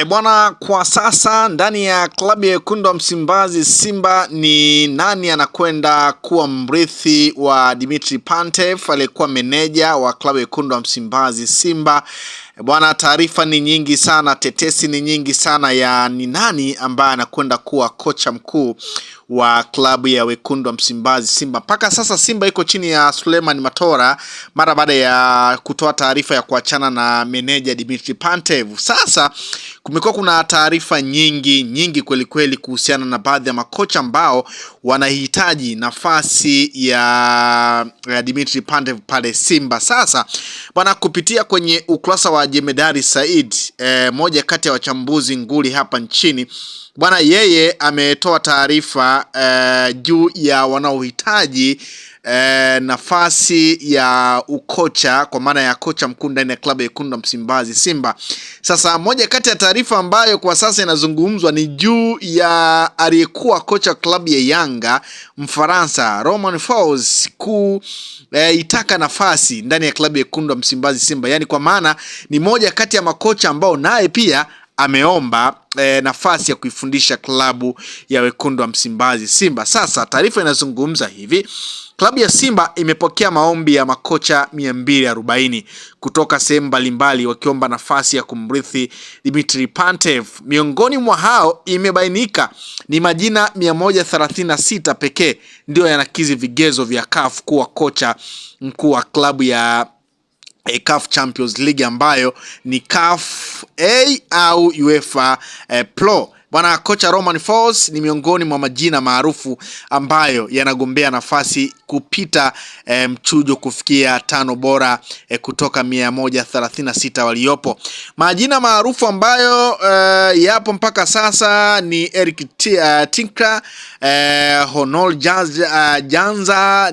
Bwana, kwa sasa ndani ya klabu ya wekundu wa Msimbazi Simba, ni nani anakwenda kuwa mrithi wa Dimitri Pantev aliyekuwa meneja wa klabu ya wekundu wa Msimbazi Simba? Bwana, taarifa ni nyingi sana, tetesi ni nyingi sana ya ni nani ambaye anakwenda kuwa kocha mkuu wa klabu ya wekundu wa Msimbazi Simba. Mpaka sasa Simba iko chini ya Suleiman Matola mara baada ya kutoa taarifa ya kuachana na meneja Dimitri Pantev. Sasa kumekuwa kuna taarifa nyingi kweli kweli kuhusiana na baadhi ya makocha ambao wanahitaji nafasi ya Dimitri Pantev pale Simba. Sasa bwana, kupitia kwenye ukurasa wa Jemedari Said, moja kati ya wachambuzi nguli hapa nchini, bwana, yeye ametoa taarifa juu ya wanaohitaji nafasi ya ukocha, kwa maana ya kocha mkuu ndani ya klabu ya wekundu wa Msimbazi Simba. Sasa moja kati ya taarifa ambayo kwa sasa inazungumzwa ni juu ya aliyekuwa kocha klabu ya Yanga Mfaransa Romain Folz kuitaka nafasi ndani ya klabu ya wekundu wa Msimbazi Simba. Yani kwa maana ni moja kati ya makocha ambao naye pia ameomba nafasi ya kuifundisha klabu ya wekundu wa Msimbazi Simba. Sasa taarifa inazungumza hivi: klabu ya Simba imepokea maombi ya makocha 240 kutoka sehemu mbalimbali wakiomba nafasi ya kumrithi Dimitri Pantev. Miongoni mwa hao imebainika ni majina 136 pekee ndio yanakizi vigezo vya CAF kuwa kocha mkuu wa klabu ya CAF Champions League ambayo ni CAF A au UEFA Pro. Bwana, kocha Romain Folz ni miongoni mwa majina maarufu ambayo yanagombea nafasi kupita mchujo kufikia 5 bora kutoka 136 waliopo. Majina maarufu ambayo yapo mpaka sasa ni Eric Tinkra, Honol Janza,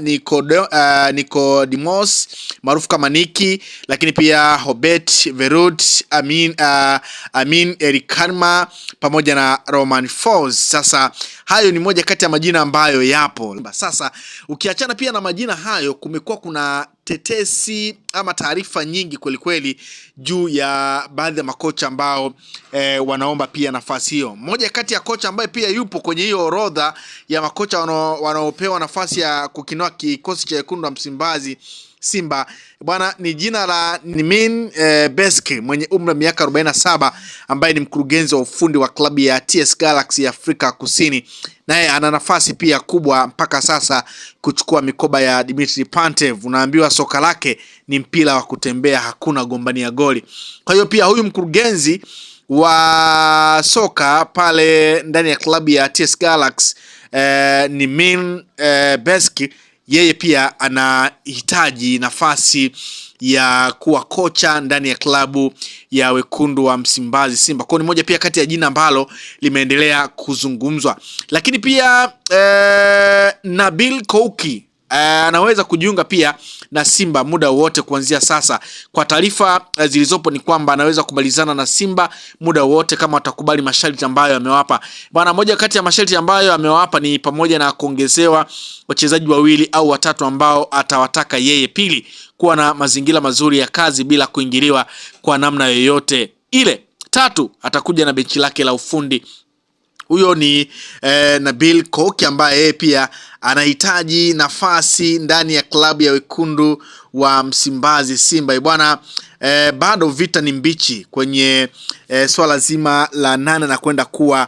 Nicodemus maarufu kama Niki, lakini pia Hobet Verut, Amin Erikarma pamoja na Romain Folz. Sasa hayo ni moja kati ya majina ambayo yapo. Sasa ukiachana pia na majina hayo, kumekuwa kuna tetesi ama taarifa nyingi kweli kweli juu ya baadhi ya makocha ambao wanaomba pia nafasi hiyo. Moja kati ya kocha ambaye pia yupo kwenye hiyo orodha ya makocha wanaopewa nafasi ya kukinoa kikosi cha wekundu wa Msimbazi Simba, bwana, ni jina la Nimin Beski mwenye umri wa miaka 47 ambaye ni mkurugenzi wa ufundi wa klabu ya TS Galaxy ya Afrika Kusini. Naye ana nafasi pia kubwa mpaka sasa kuchukua mikoba ya Dimitri Pantev. Unaambiwa soka lake ni mpira wa kutembea, hakuna gombania goli. Kwa hiyo pia huyu mkurugenzi wa soka pale ndani ya klabu ya TS Galaxy Nimin Beski, yeye pia anahitaji nafasi ya kuwa kocha ndani ya klabu ya wekundu wa Msimbazi Simba. Kwa ni moja pia kati ya jina ambalo limeendelea kuzungumzwa. Lakini pia Nabil Kouki anaweza kujiunga pia na Simba muda wote kuanzia sasa. Kwa taarifa zilizopo ni kwamba anaweza kumalizana na Simba muda wote kama watakubali masharti ambayo amewapa. Bwana, moja kati ya masharti ambayo amewapa ni pamoja na kuongezewa wachezaji 2 au 3 ambao atawataka yeye. Pili, kuwa na mazingira mazuri ya kazi bila kuingiliwa kwa namna yoyote ile. 3, atakuja na benchi lake la ufundi. Huyo ni Nabil Kouki ambaye yeye pia anahitaji nafasi ndani ya klabu ya wekundu wa Msimbazi Simba. Bwana, bado vita ni mbichi kwenye swala zima la nane na kwenda kuwa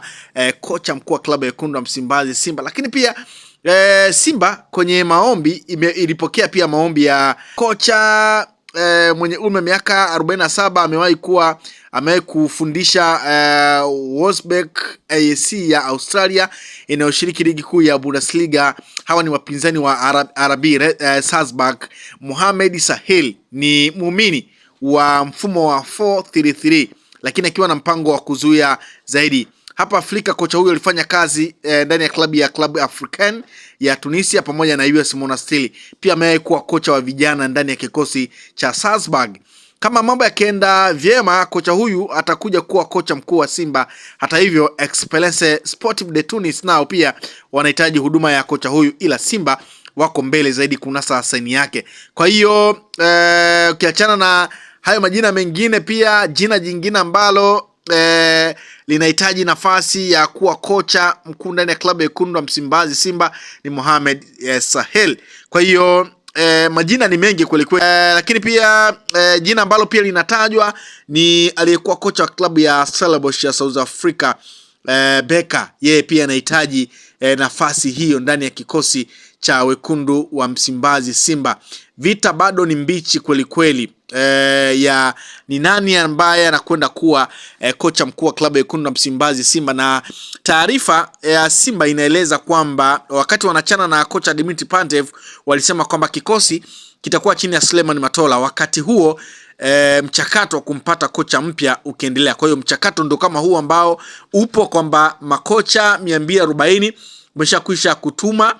kocha mkuu wa klabu ya wekundu wa Msimbazi Simba. Lakini pia Simba kwenye maombi ilipokea pia maombi ya kocha mwenye umri wa miaka 47, amewahi kufundisha Wolfsburg AC ya Australia inayoshiriki ligi kuu ya Bundesliga. Hawa ni wapinzani wa RB Salzburg. Mohamed Sahel ni muumini wa mfumo wa 4-3-3, lakini akiwa na mpango wa kuzuia zaidi. Hapa Afrika, kocha huyo alifanya kazi ndani ya klabu African ya Tunisia pamoja na US Monastir. Pia amewahi kuwa kocha wa vijana ndani ya kikosi cha Salzburg. Kama mambo yakienda vyema, kocha huyu atakuja kuwa kocha mkuu wa Simba. Hata hivyo, Esperance Sportive de Tunis nao pia wanahitaji huduma ya kocha huyu, ila Simba wako mbele zaidi kunasa saini yake. Kwa hiyo ukiachana na hayo majina mengine, pia jina jingine ambalo linahitaji nafasi ya kuwa kocha mkuu ndani ya klabu ya wekundu wa Msimbazi Simba ni Mohamed Sahel. Kwa hiyo majina ni mengi kweli kweli, lakini pia jina ambalo pia linatajwa ni aliyekuwa kocha wa klabu ya Stellenbosch ya South Africa, Beka. Yeye pia anahitaji nafasi hiyo ndani ya kikosi cha wekundu wa Msimbazi Simba. Vita bado ni mbichi kweli kweli, ya ni nani ambaye anakwenda kuwa kocha mkuu wa klabu ya wekundu wa Msimbazi Simba. Na taarifa ya Simba inaeleza kwamba wakati wanachana na kocha Dimitri Pantev walisema kwamba kikosi kitakuwa chini ya Suleiman Matola. Wakati huo mchakato wa kumpata kocha mpya ukiendelea. Kwa hiyo mchakato ndo kama huu ambao upo kwamba makocha 240 wameshakwisha kutuma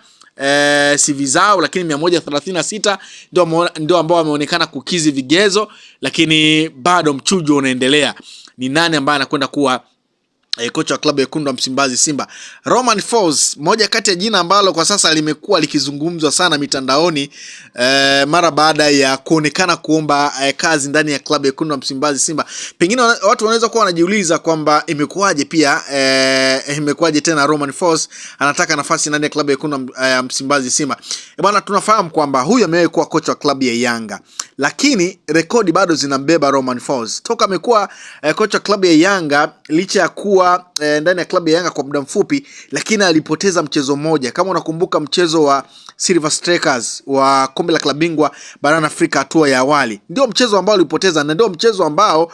CV zao, lakini 136 ndio ambao wameonekana kukizi vigezo, lakini bado mchujo unaendelea. Ni nani ambaye anakwenda kuwa kocha wa klabu ya wekundu wa Msimbazi Simba? Romain Folz, moja kati ya jina ambalo kwa sasa limekuwa likizungumzwa sana mitandaoni mara baada ya kuonekana kuomba kazi ndani ya klabu ya wekundu wa Msimbazi Simba. Pengine watu wanaweza kuwa wanajiuliza kwamba imekuwaje pia imekuwaje tena Romain Folz anataka nafasi ndani ya klabu ya wekundu wa Msimbazi Simba. Bwana, tunafahamu kwamba huyu amewahi kuwa kocha wa klabu ya Yanga, lakini rekodi bado zinambeba Romain Folz. Toka amekuwa kocha wa klabu ya Yanga, licha ya kuwa ndani ya klabu ya Yanga kwa muda mfupi, lakini alipoteza mchezo mmoja. Kama unakumbuka mchezo wa Silver Strikers wa kombe la klabu bingwa barani Afrika hatua ya awali, ndio mchezo ambao alipoteza, na ndio mchezo ambao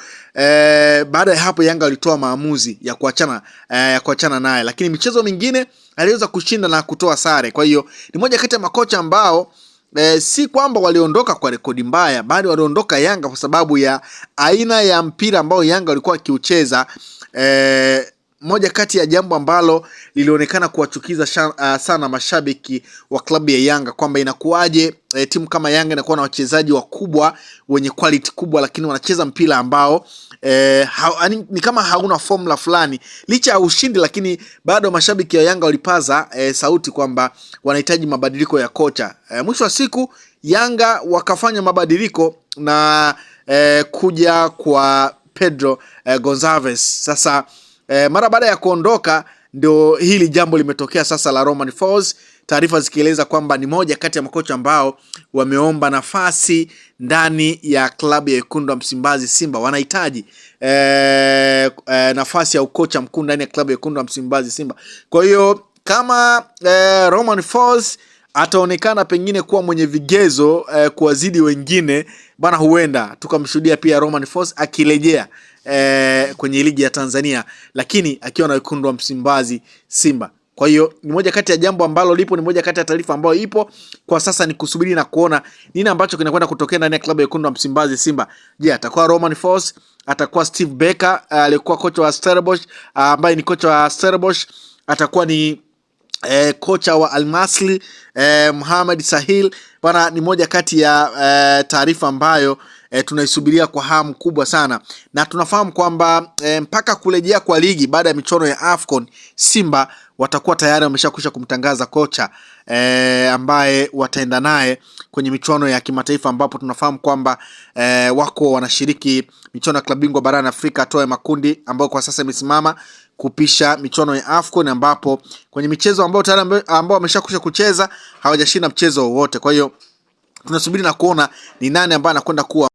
baada ya hapo Yanga walitoa maamuzi ya kuachana naye, lakini michezo mingine aliweza kushinda na kutoa sare. Kwa hiyo ni moja kati ya makocha ambao si kwamba waliondoka kwa rekodi mbaya, bali waliondoka Yanga kwa sababu ya aina ya mpira ambao Yanga walikuwa wakiucheza. Moja kati ya jambo ambalo lilionekana kuwachukiza sana mashabiki wa klabu ya Yanga, kwamba inakuwaje timu kama Yanga inakuwa na wachezaji wakubwa wenye quality kubwa, lakini wanacheza mpira ambao ni kama hauna formula fulani. Licha ya ushindi, lakini bado mashabiki wa Yanga walipaza sauti kwamba wanahitaji mabadiliko ya kocha. Mwisho wa siku Yanga wakafanya mabadiliko na kuja kwa Pedro Gonçalves. Sasa mara baada ya kuondoka ndio hili jambo limetokea sasa la Romain Folz, taarifa zikieleza kwamba ni moja kati ya makocha ambao wameomba nafasi ndani ya klabu ya wekundu wa Msimbazi Simba. Wanahitaji nafasi ya ukocha mkuu ndani ya klabu ya wekundu wa Msimbazi Simba. Kwa hiyo kama Romain Folz ataonekana pengine kuwa mwenye vigezo kuwazidi wengine, bana, huenda tukamshuhudia pia Romain Folz akirejea kwenye ligi ya Tanzania, lakini akiwa na wekundu wa Msimbazi Simba. Kwa hiyo ni moja kati ya jambo ambalo lipo, ni moja kati ya taarifa ambayo ipo kwa sasa, ni kusubiri na kuona nini ambacho kinakwenda kutokea ndani ya klabu ya wekundu wa Msimbazi Simba. Je, atakuwa Romain Folz? Atakuwa Steve Beka aliyekuwa kocha wa Stellenbosch, ambaye ni kocha wa Stellenbosch? Atakuwa ni kocha wa Al Masry Mohamed Sahel? Bwana, ni moja kati ya taarifa ambayo tunaisubiria kwa hamu kubwa sana, na tunafahamu kwamba mpaka kurejea kwa ligi baada ya michuano ya AFCON, Simba watakuwa tayari wameshakwisha kumtangaza kocha ambaye wataenda naye kwenye michuano ya kimataifa, ambapo tunafahamu kwamba wako wanashiriki michuano ya klabu bingwa barani Afrika hatua ya makundi, ambayo kwa sasa imesimama kupisha michuano ya AFCON, ambapo kwenye michezo ambao tayari ambao wameshakwisha kucheza hawajashinda mchezo wowote. Kwa hiyo tunasubiri na kuona ni nani ambaye anakwenda kuwa